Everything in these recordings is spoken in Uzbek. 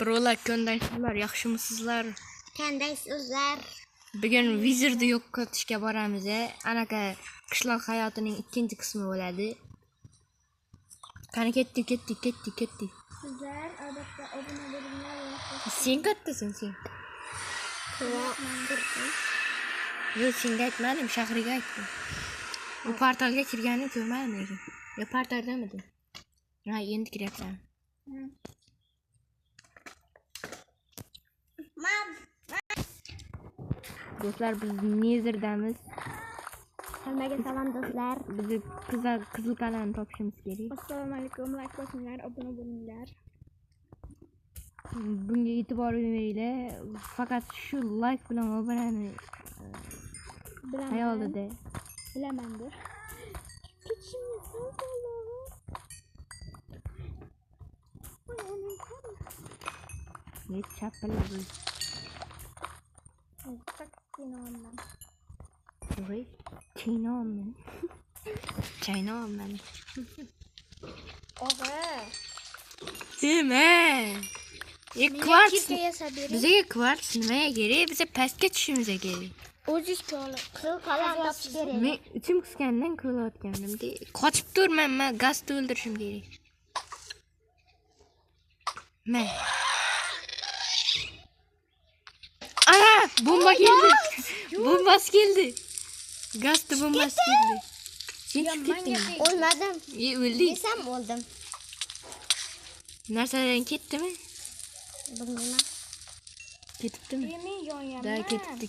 Birolar, qandaysizlar, yaxshimisizlar? Qandaysizlar? Bugun Wizardni yo'qotishga boramiz. Anaqa qishloq hayotining ikkinchi qismi bo'ladi. Qani ketdik. Sizlar albatta obuna bo'linglar. Sen kattasan sen. Yo'q, senga aytmadim, shahriga aytdim. Bu portalga kirganini ko'rmadim. Yo, portaldamidi? Ha, endi kiryapsan. Do'stlar, biz Nezerdamiz. Hammaga salom do'stlar. Biz qizil kalani topishimiz kerak. Assalomu alaykum, like bosinglar, obuna bo'linglar. Bunga e'tibor beringlar. Faqat shu like bilan obunani hayolida. Bilamandir. Ketishimga Ne chappalar bu. Chaynoman. Og'a. Deme. Kvarts. Bizga kvarts nimaga kerak? Biza pastga tushishimiz kerak. o'ziz qil qalam topish kerak. Men ichim qisgandan ko'layotgandim. Qochib turman, men gazni o'ldirishim kerak. Men. Ana, bomba keldi. Bombas keldi. Gazni bombasi keldi. Sen ketding. O'lmadim. O'lding. Desam o'ldim. Narsalaring ketdimi? Bilmayman. Ketibdimi? Men yonyapman. Da,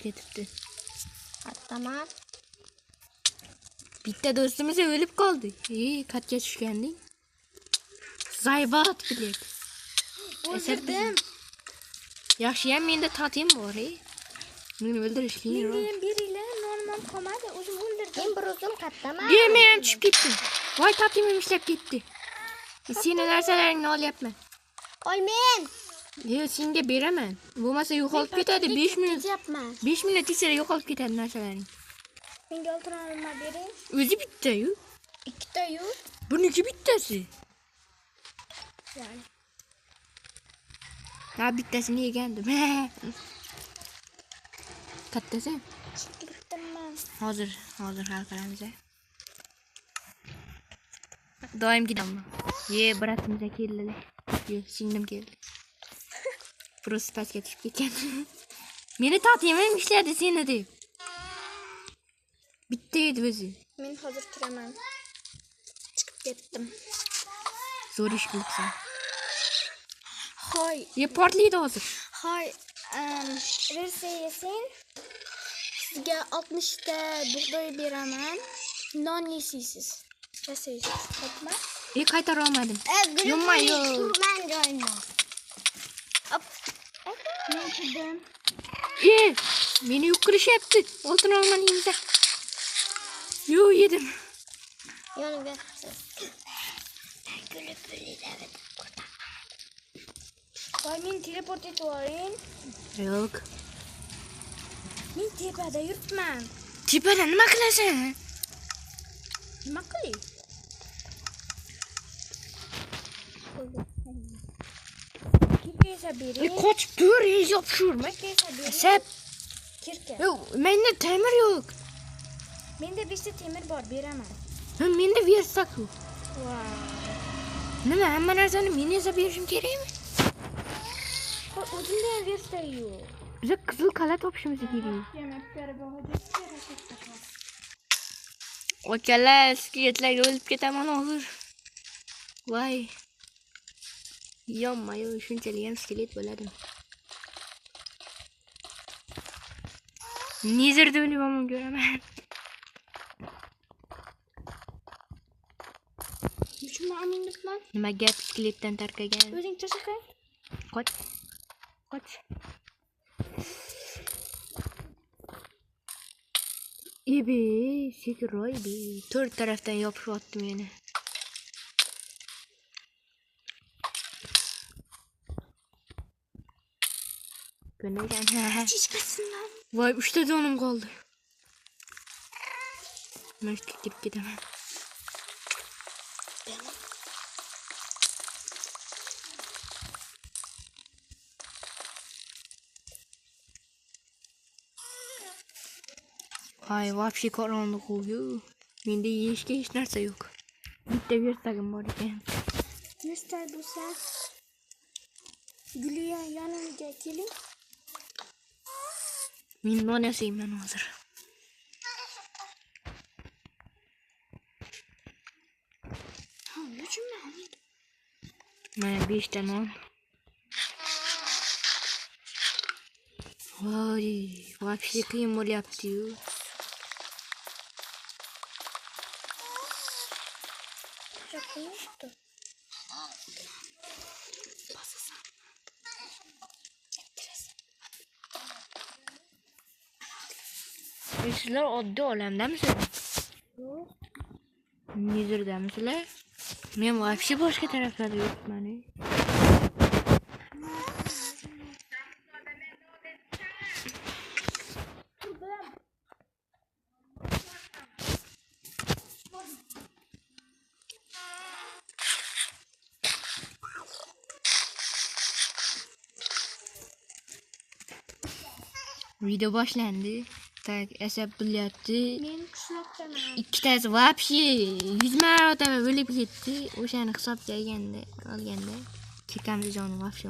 ketibdi. Tamam. Bitta do'stimiz o'lib qoldi. Qatga tushganding. Zaybat bilek. O'ldirdim. Yaxshiyam menda tatim bor. Meni o'ldirish qiyin. Menga ham beringlar, normam qolmadi. O'zim o'ldirdim. Men bir o'zim kattaman. Men ham tushib ketdim. Voy, tatimim ishlab ketdi. Seni narsalaringni olyapman. Olmen. Yo'q, senga beraman. Bo'lmasa yo'qolib ketadi 5 minut. 5 minut ichida yo'qolib ketadi narsalaring. Menga oltinlarni bering. O'zi bitta-yu. Ikkita-yu. Buniki bittasi. Yani. Ha, bittasini yegandim. Kattasi? Bittaman. Hozir hal qilamiz. Doim gidaman. Bratimizga keldilar. Singlim keldi. Просто pastga tushib ketgan. Meni tatimim ishladi seni deb. Bitta edi o'zi. Men hozir kiraman. Chiqib ketdim. Zo'r ish qilibsan. Hoy, Portlaydi hozir. hoy, versiya sen. Sizga 60 ta bug'doy beraman. Non yeysiz. Yasaysiz. Xo'pmi? Qaytara olmadim. Yomma yo'q. Turman joyimda. Hop. Men kirdim. Meni yo'q qilishyapti. Oltin olman yeymiz. Yo'q, yedim. Yonimga. Voy, men teleport etib yuboring. Yo'q. Men tepada yuribman. Tepada nima qilasan? Nima qilay? Kirka esa bering. Qochib tur, yopishurma. Kirka esa bering. Sap. Kirka. Yo'q, menda temir yo'q. Menda 5 ta temir bor, beraman. Menda versak yo'q. Wow. Nima, hamma narsani men esa berishim kerakmi? O'zimda ham versa yo'q. Biz qizil kala topishimiz kerak. Okalar, skeletlarga o'lib ketaman hozir. Voy. Yomma-yo, shunchalik ham skelet bo'ladimi? Nezerda o'libman ko'raman. Nima aminlikman? Nima gap skeletdan tarqagan? O'zing tashlaqay. Qoch. Sekiroy be. 4 tarafdan yopishyaptim yana. Ko'nagan. Chichqasinlar. Voy, 3 ta jonim qoldi. Men kirib ketaman. Hay вообще qorong'u. Menda yeyishga hech narsa yo'q. Bitta versagim bor ekan. Nesta bo'lsa Guliya yonimga keling. Men non yasayman hozir. Ha, nechun Mana 5 ta non. Voy, вообще qiyin bo'lyapti-yu. Chaqmoqda. Sizlar oddiy olamdamisizlar? Yo'q. Nezirdamisizlar? Men вообще boshqa taraflarda yuribman. Video boshlandi. Tak, asab bo'lyapti. Men qishloqdaman. Ikkitasi вообще 100 marotaba bo'lib ketdi. O'shani hisobga olganda kekamiz joni вообще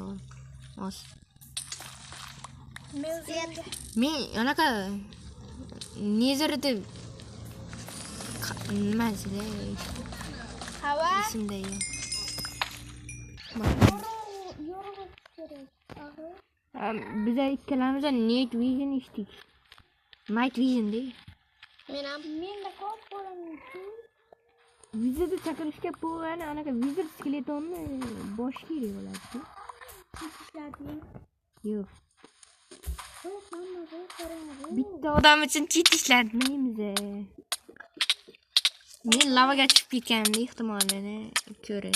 oz. Men anaqa nezirda nima sizda? Hava. Esimda yo'q. Yorug' kerak. Biz ikkalamiz Night Vision ishdik. Night Vision dey. Menda ko'p bo'lamdi. Vizirni chaqirishga bo'lgani anaqa vizir skeletonni bosh kerak bo'ladi. Ishlading. Yo'q. Bitta odam uchun cheat ishlatmaymiz. Men lavaga tushib ketganimni ehtimolini ko'ra.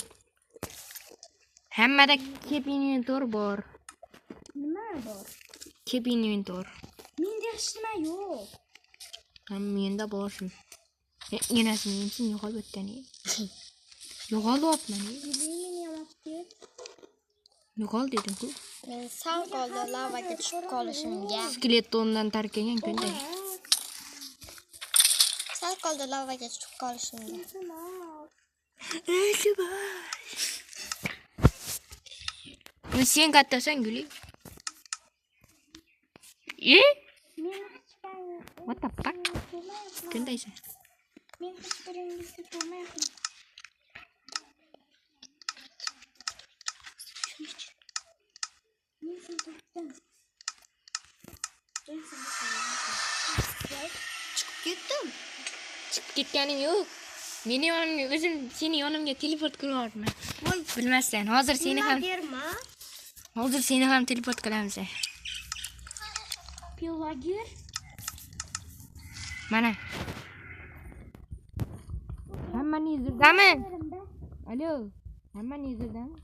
Hammada kep inventor bor. Nima bor? Kep inventor. Menda hech nima yo'q. Menda bor shu. Enasini sen yo'qolib o'tdani. Yo'qolyapman. Meni yamabdi. Yo'qol dedim-ku. Men sal qoldi lavaga tushib qolishimga. Skeletondan tarqagan kunday. Sal qoldi lavaga tushib qolishimga. Sen kattasan Guli. What the fuck? Qandaysan? Men hech biringizni ko'rmayapman. Chiqib ketdim. Chiqib ketganing yo'q. Meni yonimga o'zim seni yonimga teleport qilyapman. Voy, bilmasdan hozir seni ham berma. hozir seni ham teleport qilamiz. Pillager. Mana. Hammani izdami? Alo. Hammani izdami?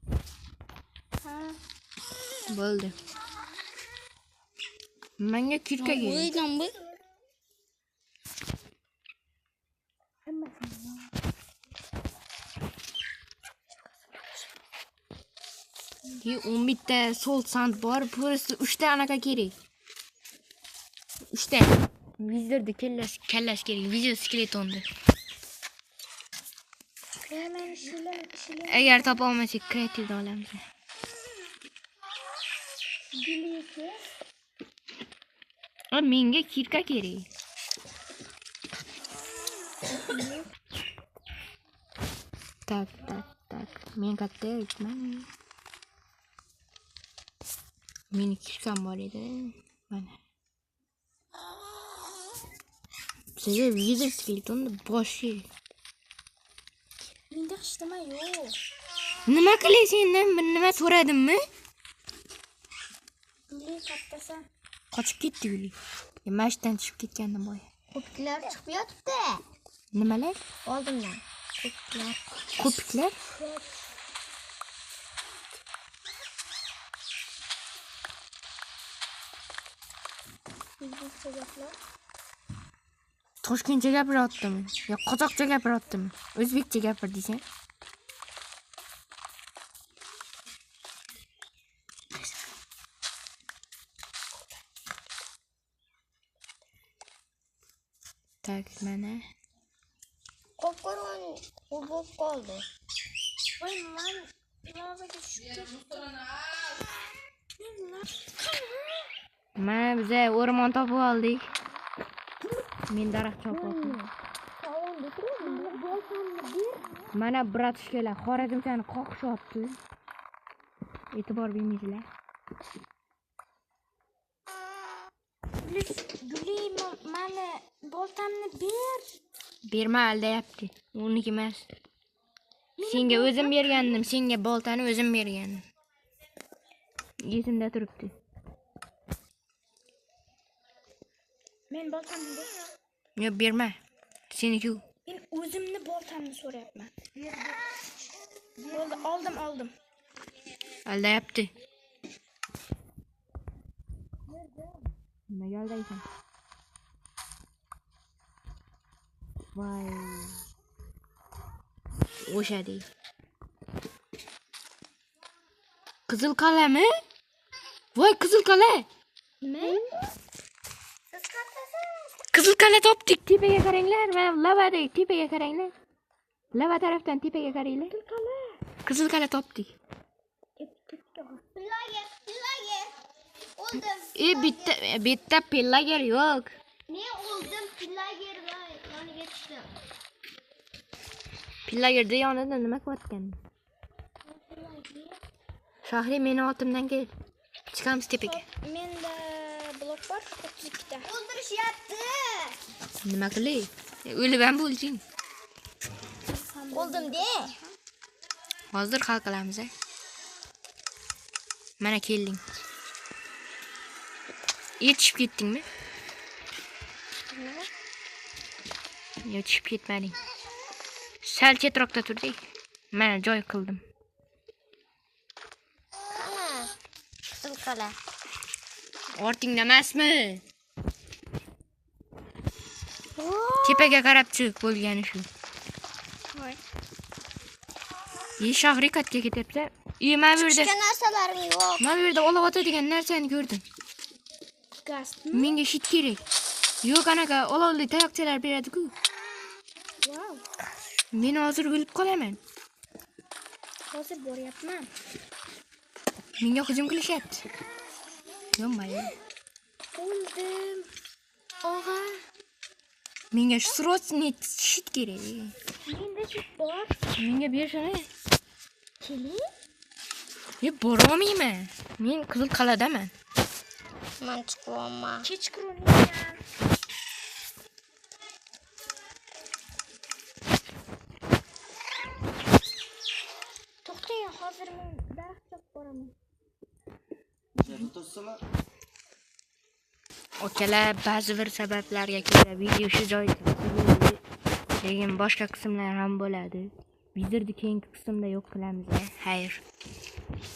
Ha. Bo'ldi. Menga kurka kerak. O'ydan bu. Ki 11 ta soul sand bor, burası 3 ta anaqa kerak. 3 ta. Vizirni kallash kerak, vizir skeletonni. Hemen ishlar. Agar topa olmasak, kreativda olamiz. Guliki. Menga kirka kerak. Tak. Men katta emasman. Meni kirkam bor edi. Mana. Sizga vizir skeletonni boshi. Menda hech nima yo'q. Nima qilaysan? Nima so'radimmi? Guli kattasan. Qochib ketdi Guli. Mashdan tushib ketgandim boya. Ko'piklar chiqib yotibdi. Nimalar? Oldimdan. Ko'piklar. Ko'piklar? O'zbekcha gaplar. Toshkentcha gapiryaptim. Yo, qozoqcha gapiryaptim. O'zbekcha gapir deysan. Tak, mana. Qop-qora u bo'lib qoldi. Voy, men lavaga tushib Mana biza o'rmon topib oldik. Men daraxt chopdim. Mana bratishkalar, Xorazmchani qoqishyapti. E'tibor bermaysizlar. Guli, mana boltamni ber. Berma aldayapti. Uniki emas. Senga o'zim bergandim, senga boltani o'zim bergandim. Esimda turibdi. Men boltamni ber. Yo'q, berma. Seniki u. Men o'zimni boltamni so'rayapman. Bo'ldi, oldim. Aldayapti. Nimaga aldaysan? Voy. O'shadi. Qizil qalami? Voy, qizil qala. Nima? Qizil qala topdik. Tepaga qaranglar. Mana lavadek tepaga qaranglar. Lava tarafdan tepaga qaranglar. Qizil qala topdik. Pillager. Oldim. Bitta pillager yo'q. Men oldim pillager va yoniga tushdim. Pillagerda yonida nima qilayotgan? Shahri meni otimdan kel. Chiqamiz tepaga. Menda blok bor 32 ta. O'ldirishyapti. Nima qilay? O'lib ham bo'lding. Oldim de. Hozir hal qilamiz. Mana kelding. Yetishib ketdingmi? Yetishib ketmading. Sal chetroqda turdik. Mana joy qildim. Qala. Qizil qala. Ortingda emasmi? Tepaga qarab chiq bo'lgani shu. Voy. Shahri katga ketyapti. Mana bu yerda. Kichkina narsalarim yo'q. Mana bu yerda olov otadigan narsani ko'rdim. Gazmi? Menga shit kerak. Yo'q, anaqa olovli tayoqchalar beradi-ku. Wow. Men hozir o'lib qolaman. Hozir boryapman. Menga hujum qilishyapti. Yo'q, O'ldim. Og'a, menga srotni shit kerak. menda chip bor. Menga berishini. Keling. Bora olmayman. Men Qizil qaladaman. Men chiqyapman. Kechqurunman. To'xtang, hozir men daraxt chopib boraman. Okalar ba'zi bir sabablarga ko'ra video shu joyda kesildi. Lekin boshqa qismlar ham bo'ladi. Bizlarni keyingi qismda yo'q qilamiz. Xayr.